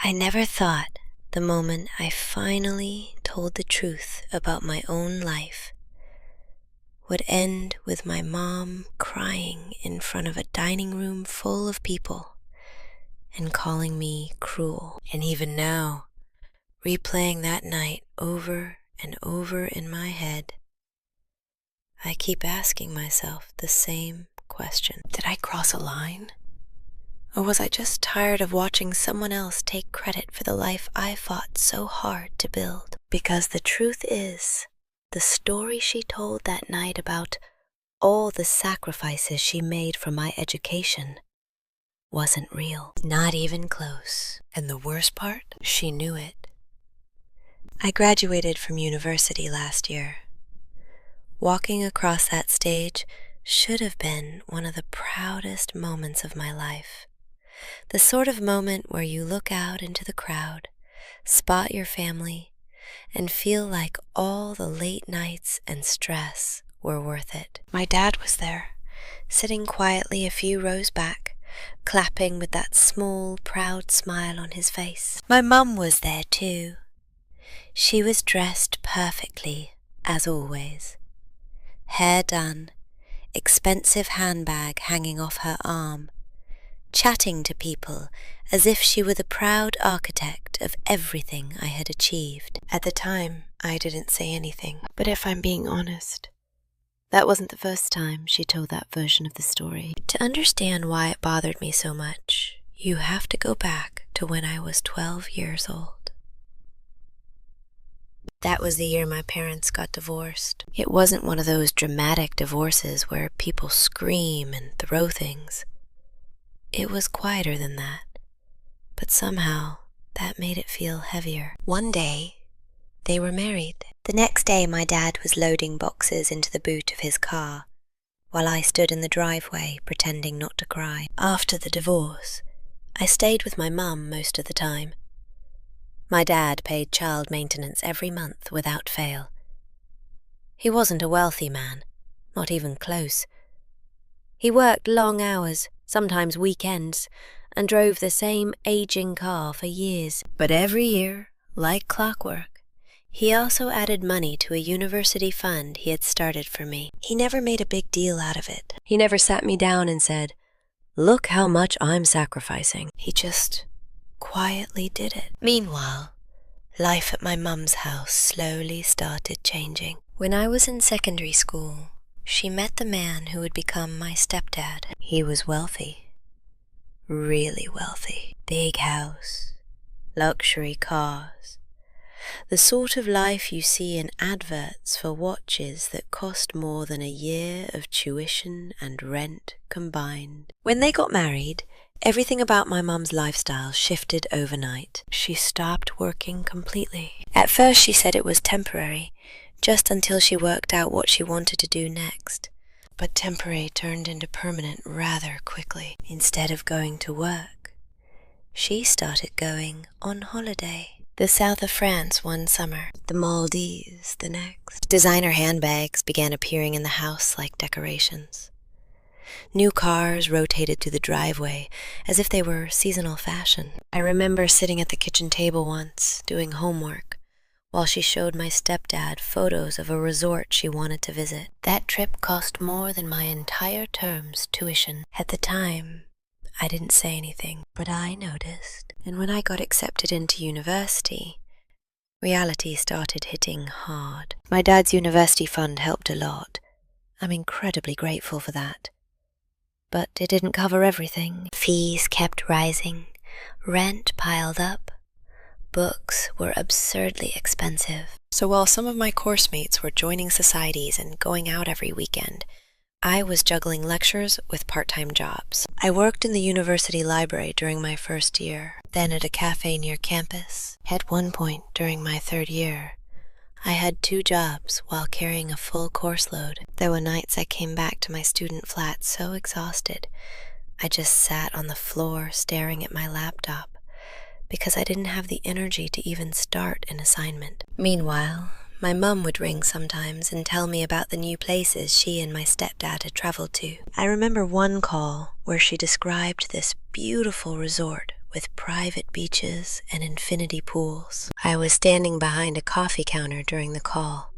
I never thought the moment I finally told the truth about my own life would end with my mom crying in front of a dining room full of people and calling me cruel. And even now, replaying that night over and over in my head, I keep asking myself the same question. Did I cross a line? Or was I just tired of watching someone else take credit for the life I fought so hard to build? Because the truth is, the story she told that night about all the sacrifices she made for my education wasn't real. Not even close. And the worst part, she knew it. I graduated from university last year. Walking across that stage should have been one of the proudest moments of my life. The sort of moment where you look out into the crowd, spot your family, and feel like all the late nights and stress were worth it. My dad was there, sitting quietly a few rows back, clapping with that small, proud smile on his face. My mum was there too. She was dressed perfectly, as always. Hair done, expensive handbag hanging off her arm, chatting to people as if she were the proud architect of everything I had achieved. At the time, I didn't say anything, but if I'm being honest, that wasn't the first time she told that version of the story. To understand why it bothered me so much, you have to go back to when I was 12 years old. That was the year my parents got divorced. It wasn't one of those dramatic divorces where people scream and throw things. It was quieter than that, but somehow that made it feel heavier. One day, they were married. The next day, my dad was loading boxes into the boot of his car, while I stood in the driveway pretending not to cry. After the divorce, I stayed with my mum most of the time. My dad paid child maintenance every month without fail. He wasn't a wealthy man, not even close. He worked long hours, sometimes weekends, and drove the same aging car for years. But every year, like clockwork, he also added money to a university fund he had started for me. He never made a big deal out of it. He never sat me down and said, "Look how much I'm sacrificing." He just quietly did it. Meanwhile, life at my mum's house slowly started changing. When I was in secondary school, she met the man who would become my stepdad. He was wealthy, really wealthy. Big house, luxury cars, the sort of life you see in adverts for watches that cost more than a year of tuition and rent combined. When they got married, everything about my mum's lifestyle shifted overnight. She stopped working completely. At first she said it was temporary, just until she worked out what she wanted to do next. But temporary turned into permanent rather quickly. Instead of going to work, she started going on holiday. The south of France one summer, the Maldives the next. Designer handbags began appearing in the house like decorations. New cars rotated to the driveway as if they were seasonal fashion. I remember sitting at the kitchen table once, doing homework, while she showed my stepdad photos of a resort she wanted to visit. That trip cost more than my entire term's tuition. At the time, I didn't say anything, but I noticed. And when I got accepted into university, reality started hitting hard. My dad's university fund helped a lot. I'm incredibly grateful for that. But it didn't cover everything. Fees kept rising, rent piled up, books were absurdly expensive. So while some of my course mates were joining societies and going out every weekend, I was juggling lectures with part-time jobs. I worked in the university library during my first year, then at a cafe near campus. At one point during my third year, I had 2 jobs while carrying a full course load. There were nights I came back to my student flat so exhausted, I just sat on the floor staring at my laptop because I didn't have the energy to even start an assignment. Meanwhile, my mum would ring sometimes and tell me about the new places she and my stepdad had traveled to. I remember one call where she described this beautiful resort with private beaches and infinity pools. I was standing behind a coffee counter during the call,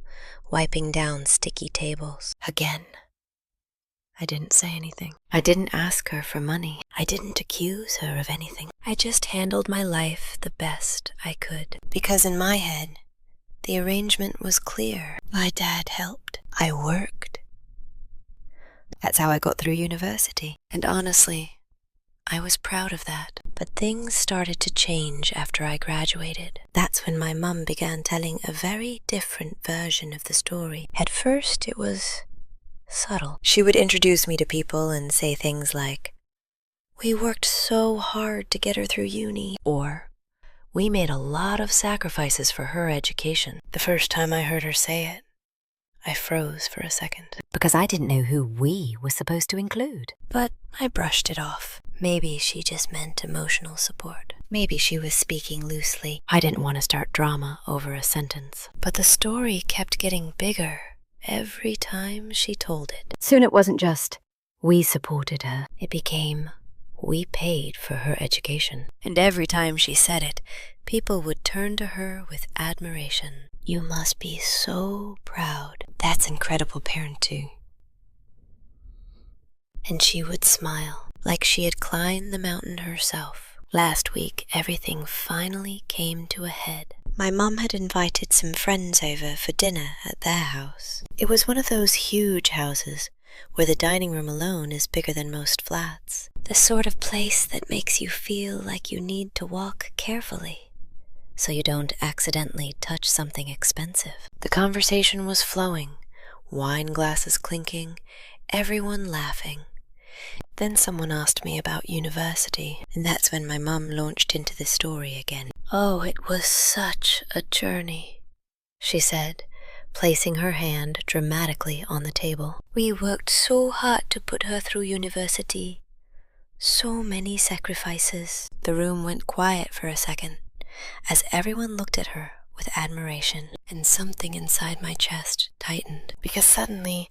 wiping down sticky tables. Again, I didn't say anything. I didn't ask her for money. I didn't accuse her of anything. I just handled my life the best I could. Because in my head, the arrangement was clear. My dad helped. I worked. That's how I got through university. And honestly, I was proud of that. But things started to change after I graduated. That's when my mum began telling a very different version of the story. At first, it was subtle. She would introduce me to people and say things like, "We worked so hard to get her through uni," or "We made a lot of sacrifices for her education." The first time I heard her say it, I froze for a second. Because I didn't know who we were supposed to include. But I brushed it off. Maybe she just meant emotional support. Maybe she was speaking loosely. I didn't want to start drama over a sentence. But the story kept getting bigger every time she told it. Soon it wasn't just, we supported her. It became, we paid for her education. And every time she said it, people would turn to her with admiration. "You must be so proud. That's incredible parenting." And she would smile, like she had climbed the mountain herself. Last week, everything finally came to a head. My mum had invited some friends over for dinner at their house. It was one of those huge houses where the dining room alone is bigger than most flats. The sort of place that makes you feel like you need to walk carefully, so you don't accidentally touch something expensive. The conversation was flowing, wine glasses clinking, everyone laughing. Then someone asked me about university, and that's when my mum launched into the story again. "Oh, it was such a journey," she said, placing her hand dramatically on the table. "We worked so hard to put her through university. So many sacrifices." The room went quiet for a second, as everyone looked at her with admiration, and something inside my chest tightened, because suddenly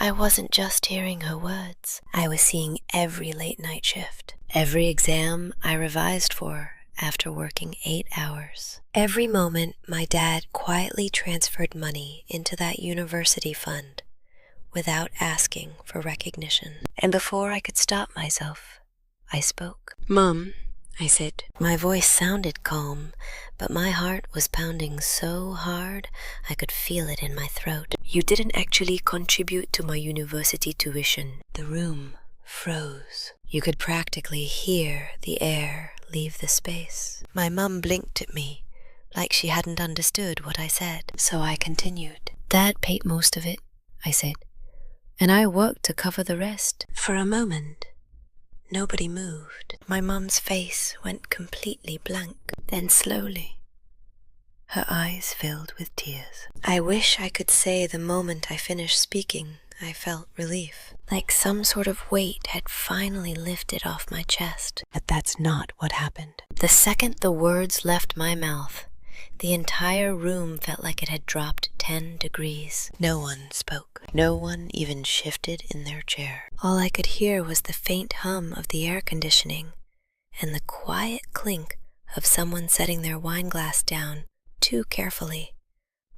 I wasn't just hearing her words. I was seeing every late-night shift, every exam I revised for after working 8 hours. Every moment my dad quietly transferred money into that university fund without asking for recognition. And before I could stop myself, I spoke. "Mum," I said. My voice sounded calm, but my heart was pounding so hard I could feel it in my throat. "You didn't actually contribute to my university tuition." The room froze. You could practically hear the air leave the space. My mum blinked at me, like she hadn't understood what I said. So I continued. "Dad paid most of it," I said, "and I worked to cover the rest." For a moment, nobody moved. My mum's face went completely blank. Then slowly, her eyes filled with tears. I wish I could say the moment I finished speaking, I felt relief, like some sort of weight had finally lifted off my chest. But that's not what happened. The second the words left my mouth, the entire room felt like it had dropped 10 degrees. No one spoke. No one even shifted in their chair. All I could hear was the faint hum of the air conditioning and the quiet clink of someone setting their wine glass down too carefully,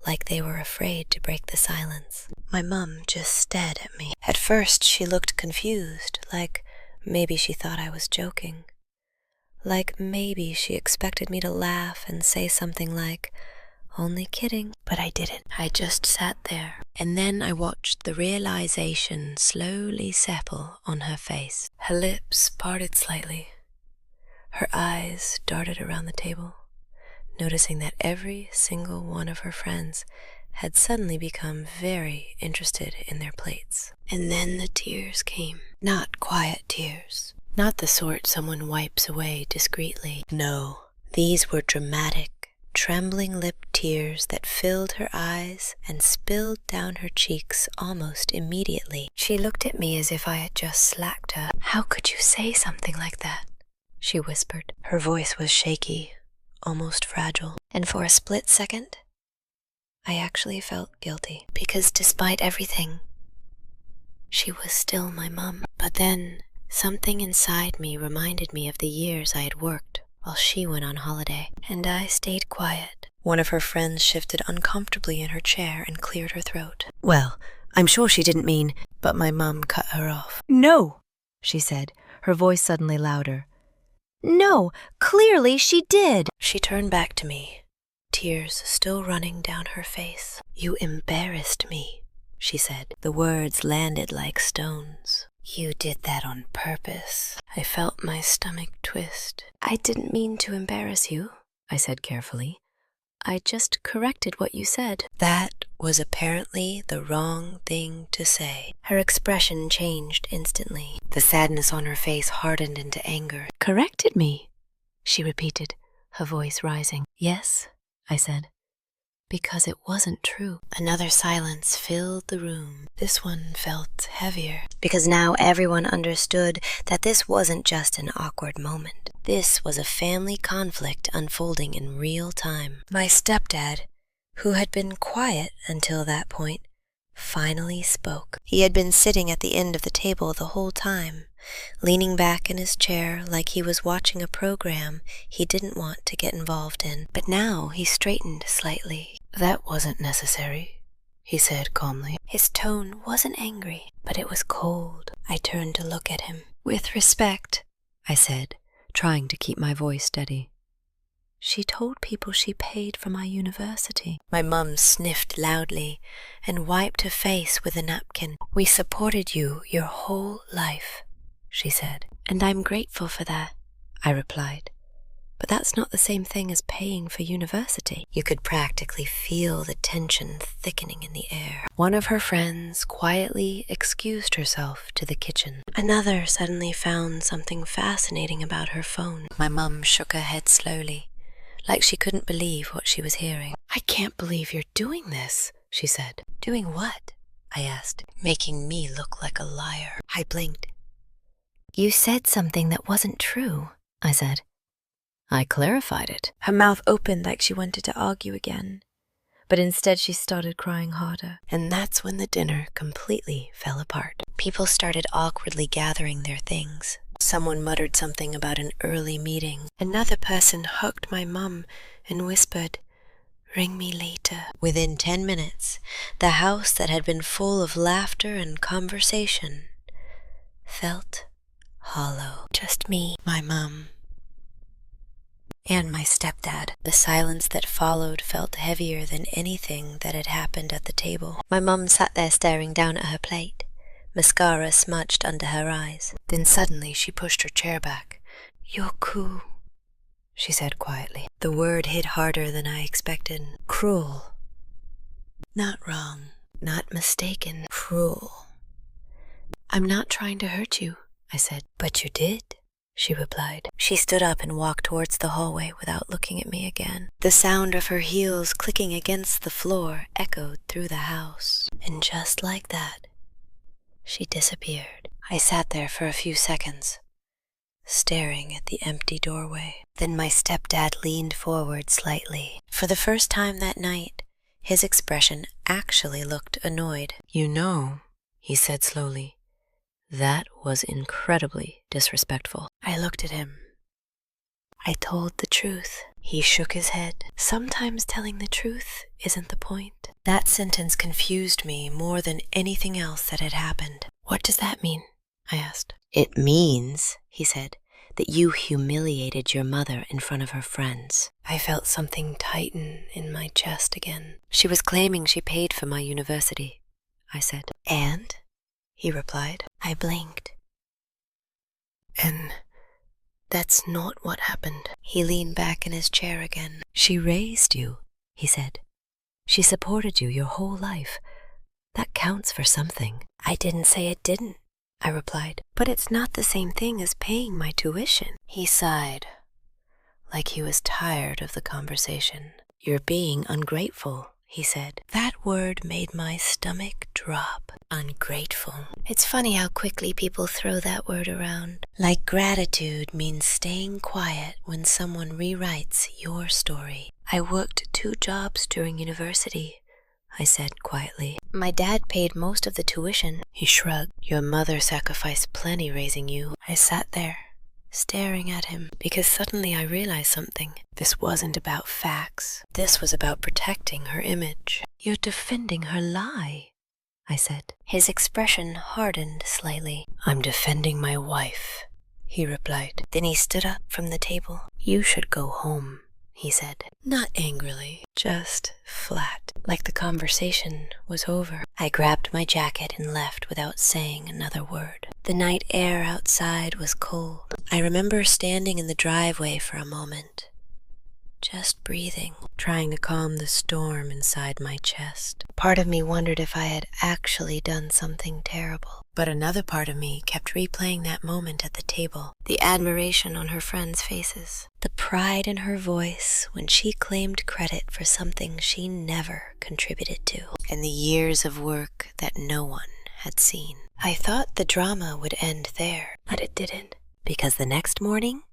like they were afraid to break the silence. My mum just stared at me. At first she looked confused, like maybe she thought I was joking. Like maybe she expected me to laugh and say something like, "Only kidding." But I didn't. I just sat there. And then I watched the realization slowly settle on her face. Her lips parted slightly. Her eyes darted around the table, noticing that every single one of her friends had suddenly become very interested in their plates. And then the tears came. Not quiet tears. Not the sort someone wipes away discreetly. No, these were dramatic, trembling-lipped tears that filled her eyes and spilled down her cheeks almost immediately. She looked at me as if I had just slacked her. "How could you say something like that?" she whispered. Her voice was shaky, almost fragile, and for a split second, I actually felt guilty, because despite everything, she was still my mum. But then Something inside me reminded me of the years I had worked while she went on holiday, and I stayed quiet. One of her friends shifted uncomfortably in her chair and cleared her throat. Well, I'm sure she didn't mean... But my mum cut her off. No, she said, her voice suddenly louder. No, clearly she did. She turned back to me, tears still running down her face. You embarrassed me, she said. The words landed like stones. You did that on purpose. I felt my stomach twist. I didn't mean to embarrass you, I said carefully. I just corrected what you said. That was apparently the wrong thing to say. Her expression changed instantly. The sadness on her face hardened into anger. Corrected me, she repeated, her voice rising. Yes, I said, because it wasn't true. Another silence filled the room. This one felt heavier, because now everyone understood that this wasn't just an awkward moment. This was a family conflict unfolding in real time. My stepdad, who had been quiet until that point, finally spoke. He had been sitting at the end of the table the whole time, leaning back in his chair like he was watching a program he didn't want to get involved in. But now he straightened slightly. That wasn't necessary, he said calmly. His tone wasn't angry, but it was cold. I turned to look at him. With respect, I said, trying to keep my voice steady. She told people she paid for my university. My mum sniffed loudly and wiped her face with a napkin. We supported you your whole life, she said. And I'm grateful for that, I replied. But that's not the same thing as paying for university. You could practically feel the tension thickening in the air. One of her friends quietly excused herself to the kitchen. Another suddenly found something fascinating about her phone. My mum shook her head slowly, like she couldn't believe what she was hearing. I can't believe you're doing this, she said. Doing what? I asked, making me look like a liar. I blinked. You said something that wasn't true, I said. I clarified it. Her mouth opened like she wanted to argue again, but instead she started crying harder. And that's when the dinner completely fell apart. People started awkwardly gathering their things. Someone muttered something about an early meeting. Another person hugged my mum and whispered, "Ring me later." Within 10 minutes, the house that had been full of laughter and conversation felt hollow. Just me, my mum, and my stepdad. The silence that followed felt heavier than anything that had happened at the table. My mum sat there staring down at her plate, mascara smudged under her eyes. Then suddenly she pushed her chair back. "You're cool," she said quietly. The word hit harder than I expected. Cruel. Not wrong, not mistaken. Cruel. I'm not trying to hurt you, I said. But you did, she replied. She stood up and walked towards the hallway without looking at me again. The sound of her heels clicking against the floor echoed through the house. And just like that, she disappeared. I sat there for a few seconds, staring at the empty doorway. Then my stepdad leaned forward slightly. For the first time that night, his expression actually looked annoyed. "You know," he said slowly, "that was incredibly disrespectful." I looked at him. I told the truth. He shook his head. Sometimes telling the truth isn't the point. That sentence confused me more than anything else that had happened. "What does that mean?" I asked. "It means," he said, "that you humiliated your mother in front of her friends." I felt something tighten in my chest again. "She was claiming she paid for my university," I said. "And?" he replied. I blinked. "And that's not what happened." He leaned back in his chair again. "She raised you," he said. "She supported you your whole life. That counts for something." "I didn't say it didn't," I replied. "But it's not the same thing as paying my tuition." He sighed, like he was tired of the conversation. "You're being ungrateful," he said. That word made my stomach drop. Ungrateful. It's funny how quickly people throw that word around. Like gratitude means staying quiet when someone rewrites your story. I worked 2 jobs during university, I said quietly. My dad paid most of the tuition. He shrugged. Your mother sacrificed plenty raising you. I sat there, staring at him, because suddenly I realized something. This wasn't about facts. This was about protecting her image. You're defending her lie, I said. His expression hardened slightly. I'm defending my wife, he replied. Then he stood up from the table. You should go home, he said. Not angrily, just flat, like the conversation was over. I grabbed my jacket and left without saying another word. The night air outside was cold. I remember standing in the driveway for a moment, just breathing, trying to calm the storm inside my chest. Part of me wondered if I had actually done something terrible. But another part of me kept replaying that moment at the table, the admiration on her friends' faces, the pride in her voice when she claimed credit for something she never contributed to, and the years of work that no one had seen. I thought the drama would end there, but it didn't, because the next morning,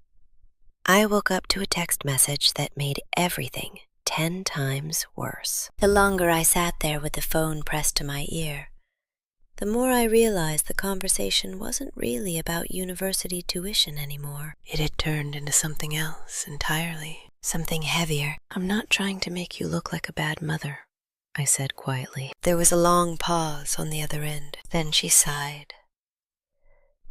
I woke up to a text message that made everything 10 times worse. The longer I sat there with the phone pressed to my ear, the more I realized the conversation wasn't really about university tuition anymore. It had turned into something else entirely, something heavier. I'm not trying to make you look like a bad mother, I said quietly. There was a long pause on the other end. Then she sighed.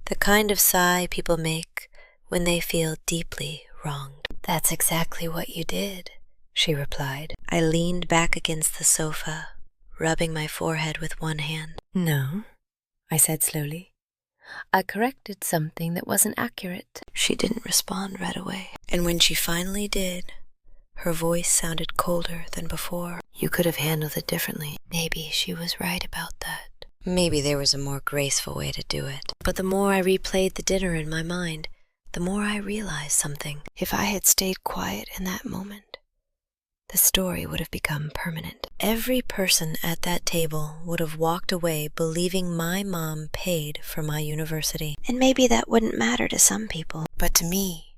The kind of sigh people make when they feel deeply wronged. That's exactly what you did, she replied. I leaned back against the sofa, rubbing my forehead with one hand. No, I said slowly. I corrected something that wasn't accurate. She didn't respond right away. And when she finally did, her voice sounded colder than before. You could have handled it differently. Maybe she was right about that. Maybe there was a more graceful way to do it. But the more I replayed the dinner in my mind, the more I realized something. If I had stayed quiet in that moment, the story would have become permanent. Every person at that table would have walked away believing my mom paid for my university. And maybe that wouldn't matter to some people, but to me,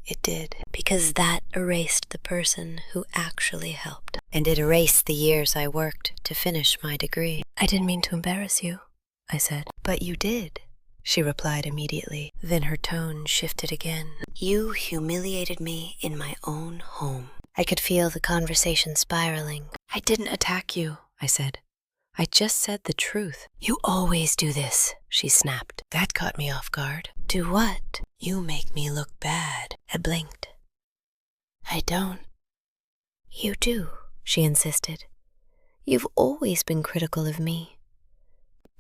it did. Because that erased the person who actually helped. And it erased the years I worked to finish my degree. I didn't mean to embarrass you, I said. But you did, she replied immediately. Then her tone shifted again. You humiliated me in my own home. I could feel the conversation spiraling. I didn't attack you, I said. I just said the truth. You always do this, she snapped. That caught me off guard. Do what? You make me look bad. I blinked. I don't. You do, she insisted. You've always been critical of me.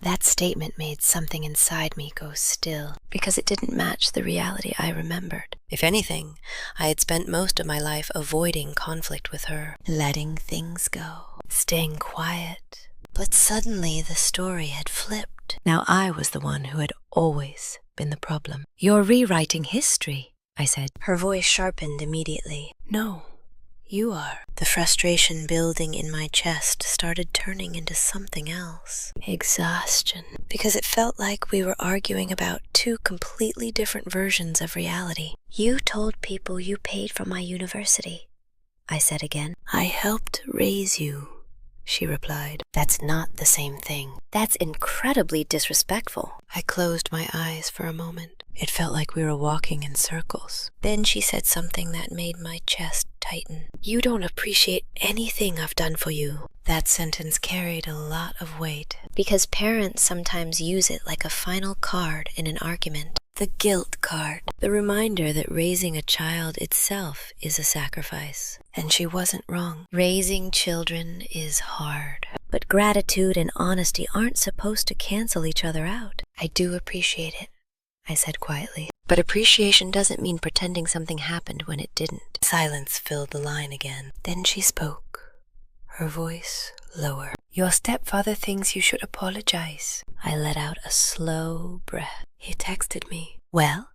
That statement made something inside me go still, because it didn't match the reality I remembered. If anything, I had spent most of my life avoiding conflict with her, letting things go, staying quiet. But suddenly the story had flipped. Now I was the one who had always been the problem. You're rewriting history, I said. Her voice sharpened immediately. No, you are. The frustration building in my chest started turning into something else. Exhaustion. Because it felt like we were arguing about two completely different versions of reality. You told people you paid for my university, I said again. I helped raise you, she replied. That's not the same thing. That's incredibly disrespectful. I closed my eyes for a moment. It felt like we were walking in circles. Then she said something that made my chest tighten. You don't appreciate anything I've done for you. That sentence carried a lot of weight, because parents sometimes use it like a final card in an argument. The guilt card. The reminder that raising a child itself is a sacrifice. And she wasn't wrong. Raising children is hard. But gratitude and honesty aren't supposed to cancel each other out. I do appreciate it, I said quietly. But appreciation doesn't mean pretending something happened when it didn't. Silence filled the line again. Then she spoke, her voice lower. Your stepfather thinks you should apologize. I let out a slow breath. He texted me. Well?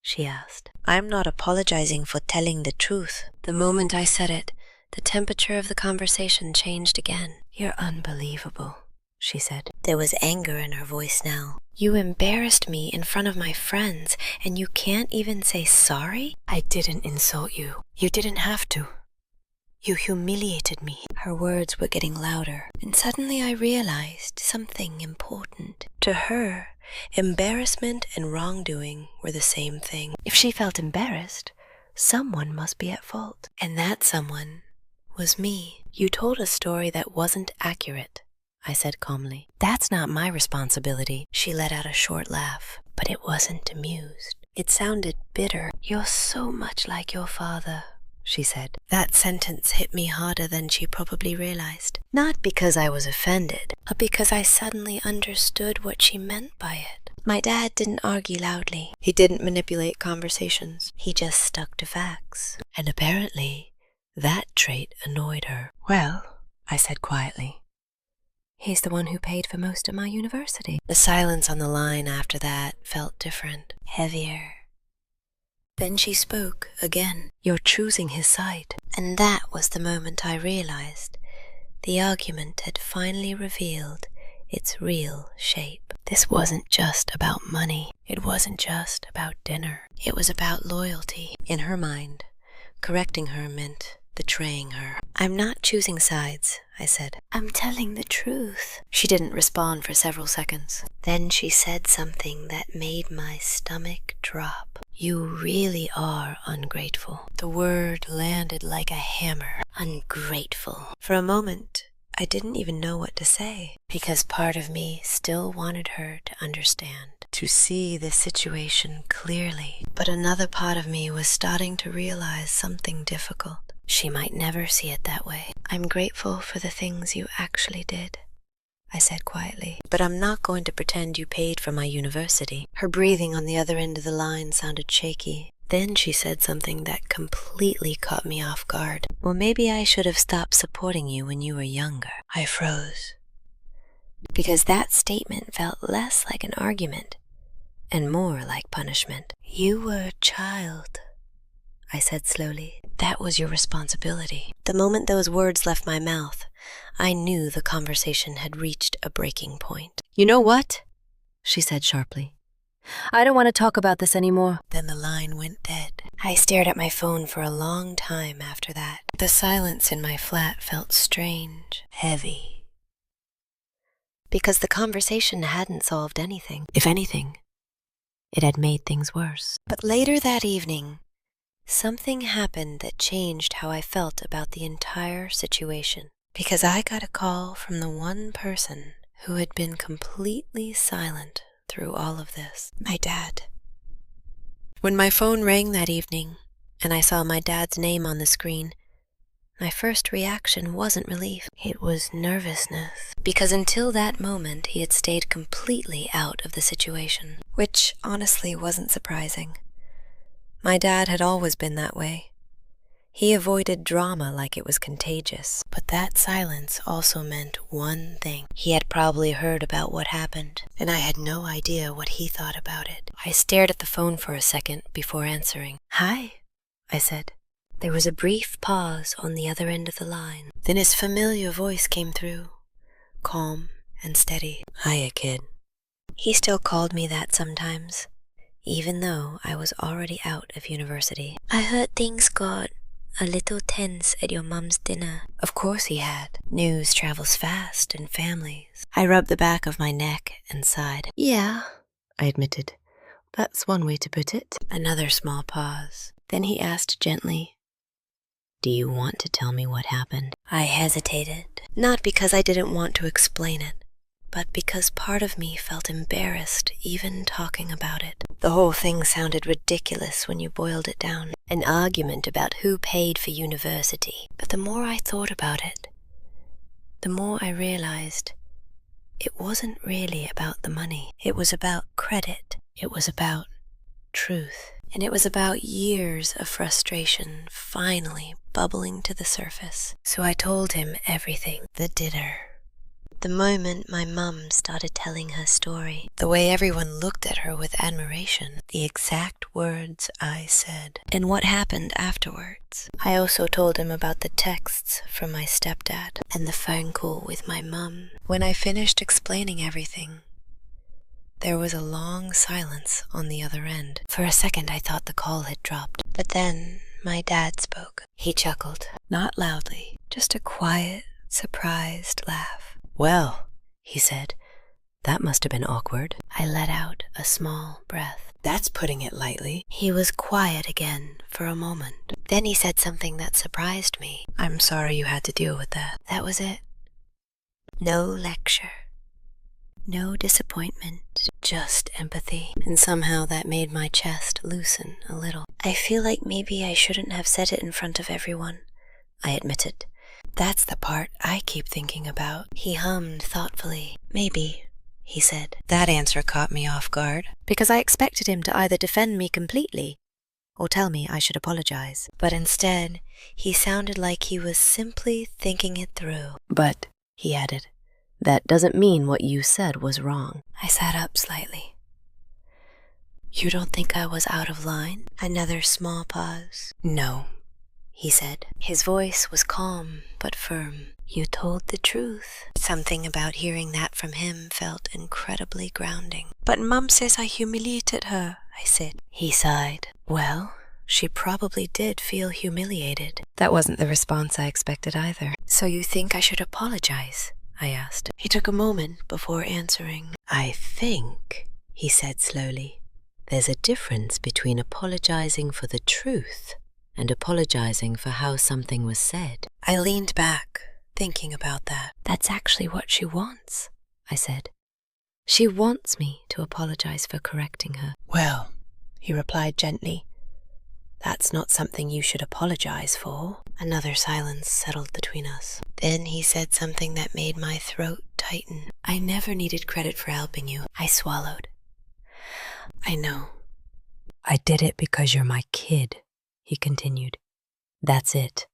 She asked. I'm not apologizing for telling the truth. The moment I said it, the temperature of the conversation changed again. You're unbelievable, she said. There was anger in her voice now. You embarrassed me in front of my friends, and you can't even say sorry? I didn't insult you. You didn't have to. You humiliated me. Her words were getting louder, and suddenly I realized something important. To her, embarrassment and wrongdoing were the same thing. If she felt embarrassed, someone must be at fault. And that someone was me. You told a story that wasn't accurate, I said calmly. That's not my responsibility. She let out a short laugh, but it wasn't amused. It sounded bitter. You're so much like your father, she said. That sentence hit me harder than she probably realized. Not because I was offended, but because I suddenly understood what she meant by it. My dad didn't argue loudly. He didn't manipulate conversations. He just stuck to facts. And apparently, that trait annoyed her. Well, I said quietly, he's the one who paid for most of my university. The silence on the line after that felt different, heavier. Then she spoke again. You're choosing his side. And that was the moment I realized the argument had finally revealed its real shape. This wasn't just about money. It wasn't just about dinner. It was about loyalty. In her mind, correcting her meant betraying her. I'm not choosing sides, I said. I'm telling the truth. She didn't respond for several seconds. Then she said something that made my stomach drop. You really are ungrateful. The word landed like a hammer. Ungrateful. For a moment, I didn't even know what to say, because part of me still wanted her to understand, to see the situation clearly. But another part of me was starting to realize something difficult. She might never see it that way. I'm grateful for the things you actually did, I said quietly. But I'm not going to pretend you paid for my university. Her breathing on the other end of the line sounded shaky. Then she said something that completely caught me off guard. Well, maybe I should have stopped supporting you when you were younger. I froze, because that statement felt less like an argument and more like punishment. You were a child, I said slowly. That was your responsibility. The moment those words left my mouth, I knew the conversation had reached a breaking point. You know what? She said sharply. I don't want to talk about this anymore. Then the line went dead. I stared at my phone for a long time after that. The silence in my flat felt strange, heavy. Because the conversation hadn't solved anything. If anything, it had made things worse. But later that evening, something happened that changed how I felt about the entire situation. Because I got a call from the one person who had been completely silent through all of this. My dad. When my phone rang that evening, and I saw my dad's name on the screen, my first reaction wasn't relief. It was nervousness. Because until that moment, he had stayed completely out of the situation. Which honestly wasn't surprising. My dad had always been that way. He avoided drama like it was contagious. But that silence also meant one thing. He had probably heard about what happened, and I had no idea what he thought about it. I stared at the phone for a second before answering. Hi, I said. There was a brief pause on the other end of the line. Then his familiar voice came through, calm and steady. Hiya, kid. He still called me that sometimes, even though I was already out of university. I heard things got a little tense at your mum's dinner. Of course he had. News travels fast in families. I rubbed the back of my neck and sighed. Yeah, I admitted. That's one way to put it. Another small pause. Then he asked gently, Do you want to tell me what happened? I hesitated. Not because I didn't want to explain it, but because part of me felt embarrassed even talking about it. The whole thing sounded ridiculous when you boiled it down. An argument about who paid for university. But the more I thought about it, the more I realized it wasn't really about the money. It was about credit. It was about truth. And it was about years of frustration finally bubbling to the surface. So I told him everything. The dinner. The moment my mum started telling her story, the way everyone looked at her with admiration, the exact words I said, and what happened afterwards. I also told him about the texts from my stepdad and the phone call with my mum. When I finished explaining everything, there was a long silence on the other end. For a second I thought the call had dropped, but then my dad spoke. He chuckled, not loudly, just a quiet, surprised laugh. "Well," he said, "that must have been awkward." I let out a small breath. "That's putting it lightly." He was quiet again for a moment. Then he said something that surprised me. "I'm sorry you had to deal with that." That was it. No lecture. No disappointment, just empathy. And somehow that made my chest loosen a little. I feel like maybe I shouldn't have said it in front of everyone, I admitted. That's the part I keep thinking about. He hummed thoughtfully. Maybe, he said. That answer caught me off guard, because I expected him to either defend me completely or tell me I should apologize. But instead, he sounded like he was simply thinking it through. "But," he added, "that doesn't mean what you said was wrong." I sat up slightly. "You don't think I was out of line?" Another small pause. "No," he said. His voice was calm but firm. "You told the truth." Something about hearing that from him felt incredibly grounding. "But Mum says I humiliated her," I said. He sighed. "Well, she probably did feel humiliated." That wasn't the response I expected either. "So you think I should apologize?" I asked. He took a moment before answering. "I think," he said slowly, "there's a difference between apologizing for the truth and apologizing for how something was said." I leaned back, thinking about that. "That's actually what she wants," I said. "She wants me to apologize for correcting her." "Well," he replied gently, "that's not something you should apologize for." Another silence settled between us. Then he said something that made my throat tighten. "I never needed credit for helping you." I swallowed. "I know." "I did it because you're my kid," he continued. "That's it."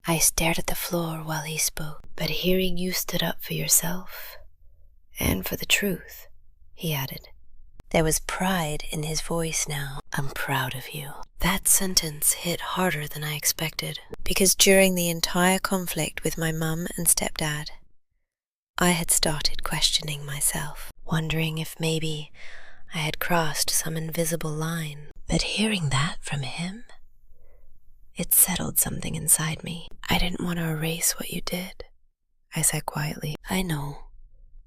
I stared at the floor while he spoke. "But hearing you stood up for yourself, and for the truth," he added. There was pride in his voice now. "I'm proud of you." That sentence hit harder than I expected, because during the entire conflict with my mum and stepdad, I had started questioning myself, wondering if maybe I had crossed some invisible line. But hearing that from him, it settled something inside me. "I didn't want to erase what you did," I said quietly. "I know,"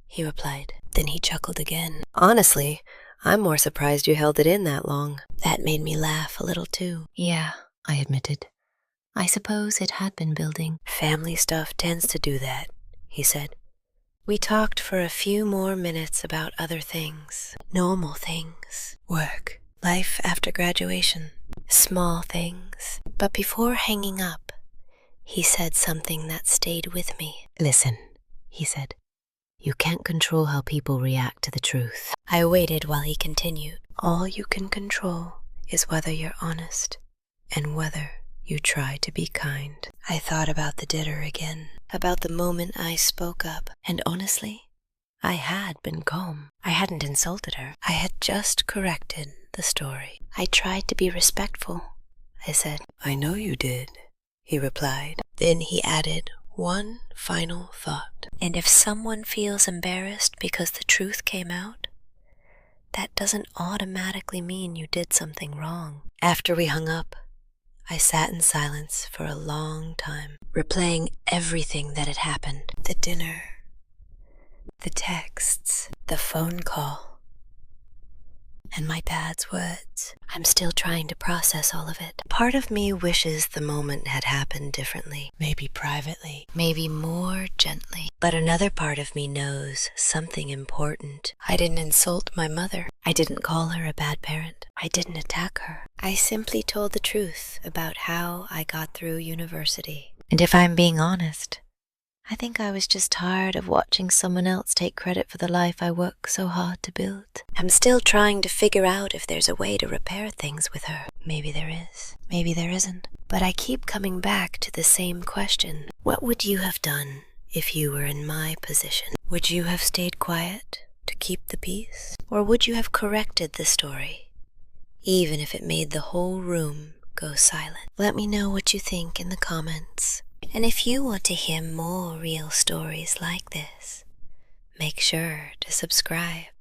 he replied. Then he chuckled again. "Honestly, I'm more surprised you held it in that long." That made me laugh a little too. "Yeah," I admitted. "I suppose it had been building." "Family stuff tends to do that," he said. We talked for a few more minutes about other things. Normal things. Work. Life after graduation. Small things. But before hanging up, he said something that stayed with me. "Listen," he said, "you can't control how people react to the truth." I waited while he continued. "All you can control is whether you're honest and whether you try to be kind." I thought about the dinner again, about the moment I spoke up, and honestly, I had been calm. I hadn't insulted her. I had just corrected the story. "I tried to be respectful," I said. "I know you did," he replied. Then he added one final thought. "And if someone feels embarrassed because the truth came out, that doesn't automatically mean you did something wrong." After we hung up, I sat in silence for a long time, replaying everything that had happened. The dinner, the texts, the phone call, and my dad's words. I'm still trying to process all of it. Part of me wishes the moment had happened differently. Maybe privately. Maybe more gently. But another part of me knows something important. I didn't insult my mother. I didn't call her a bad parent. I didn't attack her. I simply told the truth about how I got through university. And if I'm being honest, I think I was just tired of watching someone else take credit for the life I worked so hard to build. I'm still trying to figure out if there's a way to repair things with her. Maybe there is. Maybe there isn't. But I keep coming back to the same question. What would you have done if you were in my position? Would you have stayed quiet to keep the peace? Or would you have corrected the story, even if it made the whole room go silent? Let me know what you think in the comments. And if you want to hear more real stories like this, make sure to subscribe.